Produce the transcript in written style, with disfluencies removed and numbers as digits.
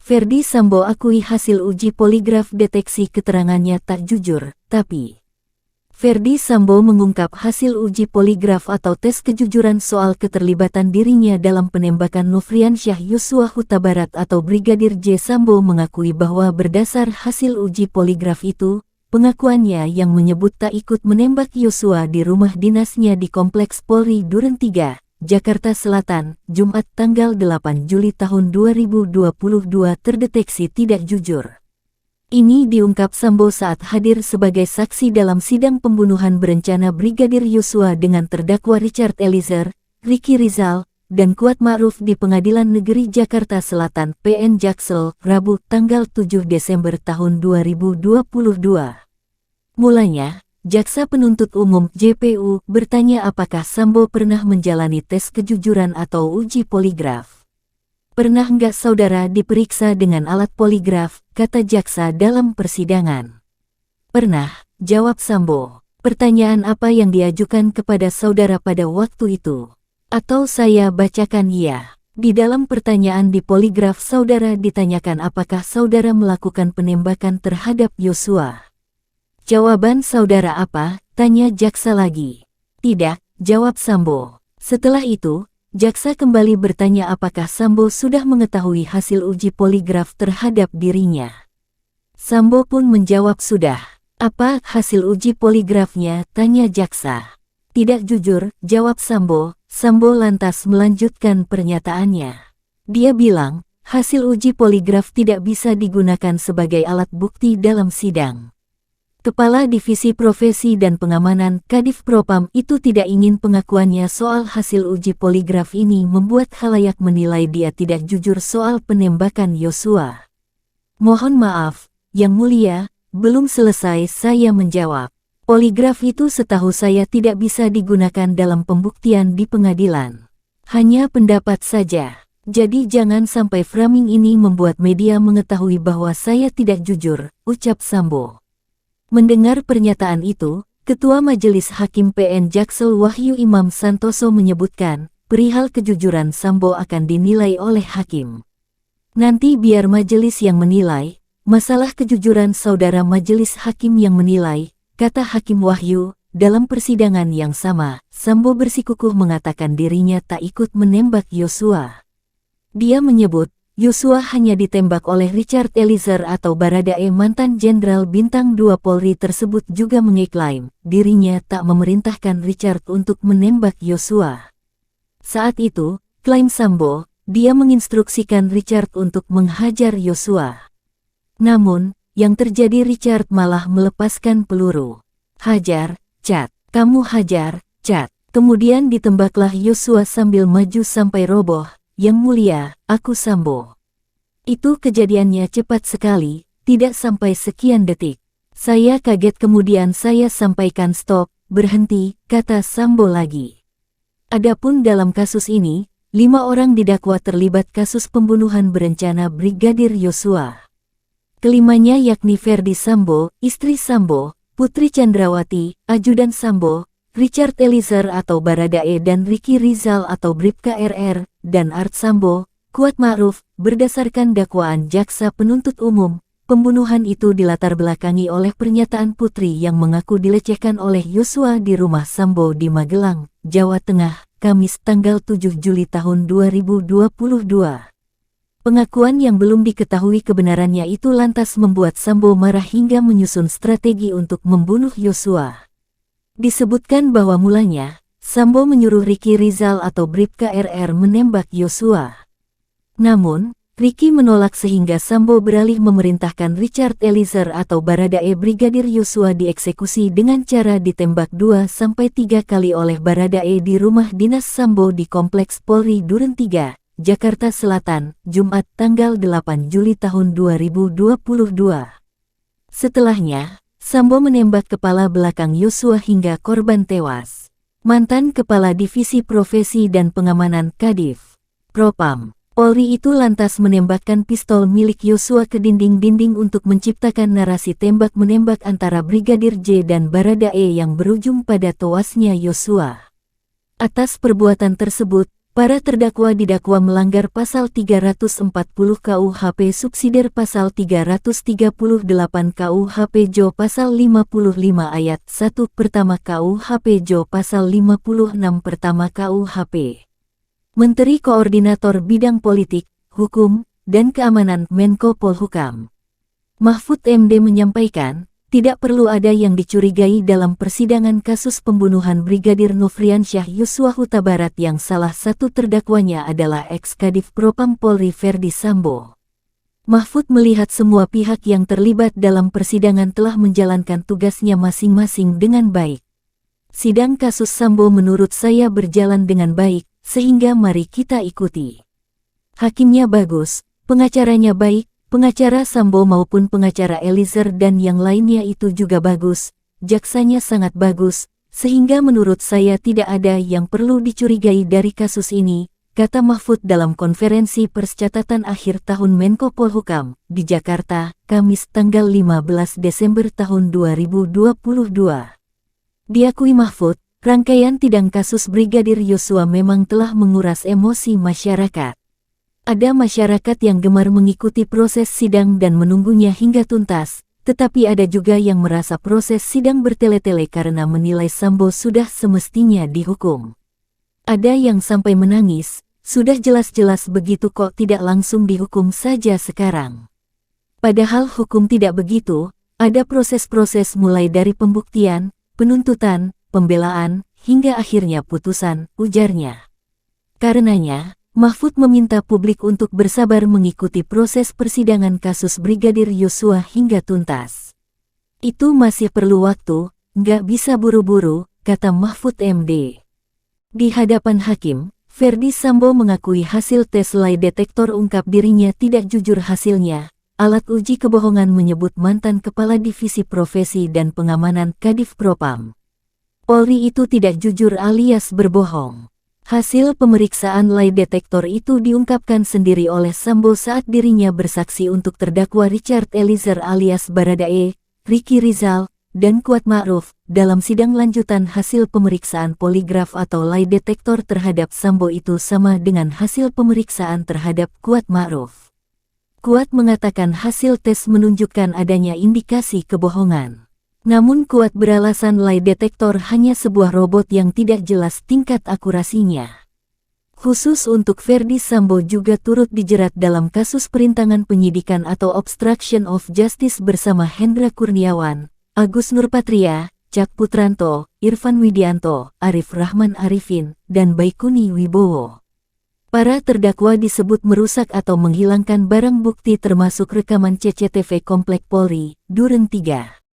Ferdi Sambo akui hasil uji poligraf deteksi keterangannya tak jujur, tapi Ferdi Sambo mengungkap hasil uji poligraf atau tes kejujuran soal keterlibatan dirinya dalam penembakan Nofriansyah Yosua Huta Barat atau Brigadir J. Sambo mengakui bahwa berdasar hasil uji poligraf itu, pengakuannya yang menyebut tak ikut menembak Yosua di rumah dinasnya di Kompleks Polri Duren 3, Jakarta Selatan, Jumat tanggal 8 Juli tahun 2022 terdeteksi tidak jujur. Ini diungkap Sambo saat hadir sebagai saksi dalam sidang pembunuhan berencana Brigadir Yosua dengan terdakwa Richard Eliezer, Ricky Rizal, dan Kuat Ma'ruf di Pengadilan Negeri Jakarta Selatan PN Jaksel, Rabu tanggal 7 Desember tahun 2022. Mulanya, Jaksa Penuntut Umum (JPU) bertanya apakah Sambo pernah menjalani tes kejujuran atau uji poligraf. Pernah nggak saudara diperiksa dengan alat poligraf, kata jaksa dalam persidangan. Pernah, jawab Sambo. Pertanyaan apa yang diajukan kepada saudara pada waktu itu? Atau saya bacakan ya. Di dalam pertanyaan di poligraf saudara ditanyakan apakah saudara melakukan penembakan terhadap Yosua. Jawaban saudara apa? Tanya jaksa lagi. Tidak, jawab Sambo. Setelah itu, jaksa kembali bertanya apakah Sambo sudah mengetahui hasil uji poligraf terhadap dirinya. Sambo pun menjawab sudah. Apa hasil uji poligrafnya? Tanya jaksa. Tidak jujur, jawab Sambo. Sambo lantas melanjutkan pernyataannya. Dia bilang, hasil uji poligraf tidak bisa digunakan sebagai alat bukti dalam sidang. Kepala Divisi Profesi dan Pengamanan Kadif Propam itu tidak ingin pengakuannya soal hasil uji poligraf ini membuat khalayak menilai dia tidak jujur soal penembakan Yosua. Mohon maaf, Yang Mulia, belum selesai saya menjawab. Poligraf itu setahu saya tidak bisa digunakan dalam pembuktian di pengadilan. Hanya pendapat saja. Jadi jangan sampai framing ini membuat media mengetahui bahwa saya tidak jujur, ucap Sambo. Mendengar pernyataan itu, Ketua Majelis Hakim PN Jaksel Wahyu Imam Santoso menyebutkan, perihal kejujuran Sambo akan dinilai oleh hakim. Nanti biar majelis yang menilai, masalah kejujuran saudara majelis hakim yang menilai, kata Hakim Wahyu. Dalam persidangan yang sama, Sambo bersikukuh mengatakan dirinya tak ikut menembak Yosua. Dia menyebut, Yosua hanya ditembak oleh Richard Eliezer atau Baradae. Mantan Jenderal Bintang 2 Polri tersebut juga mengeklaim dirinya tak memerintahkan Richard untuk menembak Yosua. Saat itu, klaim Sambo, dia menginstruksikan Richard untuk menghajar Yosua. Namun, yang terjadi Richard malah melepaskan peluru. Hajar, cat, kamu hajar, cat. Kemudian ditembaklah Yosua sambil maju sampai roboh. Yang Mulia, aku Sambo. Itu kejadiannya cepat sekali, tidak sampai sekian detik. Saya kaget kemudian saya sampaikan stop, berhenti, kata Sambo lagi. Adapun dalam kasus ini, 5 orang didakwa terlibat kasus pembunuhan berencana Brigadir Yosua. Kelimanya yakni Ferdi Sambo, istri Sambo, Putri Chandrawati, ajudan Sambo, Richard Eliezer atau Baradae dan Ricky Rizal atau Bribka RR, dan Art Sambo, Kuat Ma'ruf. Berdasarkan dakwaan jaksa penuntut umum, pembunuhan itu dilatar belakangi oleh pernyataan Putri yang mengaku dilecehkan oleh Yosua di rumah Sambo di Magelang, Jawa Tengah, Kamis tanggal 7 Juli tahun 2022. Pengakuan yang belum diketahui kebenarannya itu lantas membuat Sambo marah hingga menyusun strategi untuk membunuh Yosua. Disebutkan bahwa mulanya, Sambo menyuruh Ricky Rizal atau Bribka RR menembak Yosua. Namun, Ricky menolak sehingga Sambo beralih memerintahkan Richard Eliezer atau Baradae Brigadir Yosua dieksekusi dengan cara ditembak 2-3 kali oleh Baradae di rumah dinas Sambo di Kompleks Polri Duren 3, Jakarta Selatan, Jumat tanggal 8 Juli tahun 2022. Setelahnya, Sambo menembak kepala belakang Yosua hingga korban tewas. Mantan Kepala Divisi Profesi dan Pengamanan Kadif Propam Polri itu lantas menembakkan pistol milik Yosua ke dinding-dinding untuk menciptakan narasi tembak-menembak antara Brigadir J dan Baradae yang berujung pada tewasnya Yosua. Atas perbuatan tersebut, Para terdakwa didakwa melanggar pasal 340 KUHP subsidiar pasal 338 KUHP Jo pasal 55 ayat 1 pertama KUHP Jo pasal 56 pertama KUHP. Menteri Koordinator Bidang Politik, Hukum, dan Keamanan Menko Polhukam Mahfud MD menyampaikan, tidak perlu ada yang dicurigai dalam persidangan kasus pembunuhan Brigadir Nofriansyah Yosua Huta Barat yang salah satu terdakwanya adalah ex-Kadif Propam Polri Verdi Sambo. Mahfud melihat semua pihak yang terlibat dalam persidangan telah menjalankan tugasnya masing-masing dengan baik. Sidang kasus Sambo menurut saya berjalan dengan baik, sehingga mari kita ikuti. Hakimnya bagus, pengacaranya baik, pengacara Sambo maupun pengacara Eliezer dan yang lainnya itu juga bagus, jaksanya sangat bagus, sehingga menurut saya tidak ada yang perlu dicurigai dari kasus ini, kata Mahfud dalam konferensi pers catatan akhir tahun Menko Polhukam di Jakarta, Kamis tanggal 15 Desember tahun 2022. Diakui Mahfud, rangkaian sidang kasus Brigadir Yosua memang telah menguras emosi masyarakat. Ada masyarakat yang gemar mengikuti proses sidang dan menunggunya hingga tuntas, tetapi ada juga yang merasa proses sidang bertele-tele karena menilai Sambo sudah semestinya dihukum. Ada yang sampai menangis, sudah jelas-jelas begitu kok tidak langsung dihukum saja sekarang. Padahal hukum tidak begitu, ada proses-proses mulai dari pembuktian, penuntutan, pembelaan, hingga akhirnya putusan, ujarnya. Karenanya, Mahfud meminta publik untuk bersabar mengikuti proses persidangan kasus Brigadir Yosua hingga tuntas. Itu masih perlu waktu, nggak bisa buru-buru, kata Mahfud MD. Di hadapan hakim, Verdi Sambo mengakui hasil tes lie detektor ungkap dirinya tidak jujur hasilnya. Alat uji kebohongan menyebut mantan Kepala Divisi Profesi dan Pengamanan Kadif Propam Polri itu tidak jujur alias berbohong. Hasil pemeriksaan lie detektor itu diungkapkan sendiri oleh Sambo saat dirinya bersaksi untuk terdakwa Richard Eliezer alias Baradae, Ricky Rizal, dan Kuat Ma'ruf dalam sidang lanjutan hasil pemeriksaan poligraf atau lie detektor terhadap Sambo itu sama dengan hasil pemeriksaan terhadap Kuat Ma'ruf. Kuat mengatakan hasil tes menunjukkan adanya indikasi kebohongan. Namun Kuat beralasan lie detektor hanya sebuah robot yang tidak jelas tingkat akurasinya. Khusus untuk Verdi Sambo juga turut dijerat dalam kasus perintangan penyidikan atau obstruction of justice bersama Hendra Kurniawan, Agus Nurpatria, Cak Putranto, Irfan Widianto, Arif Rahman Arifin, dan Baikuni Wibowo. Para terdakwa disebut merusak atau menghilangkan barang bukti termasuk rekaman CCTV Komplek Polri, Duren 3.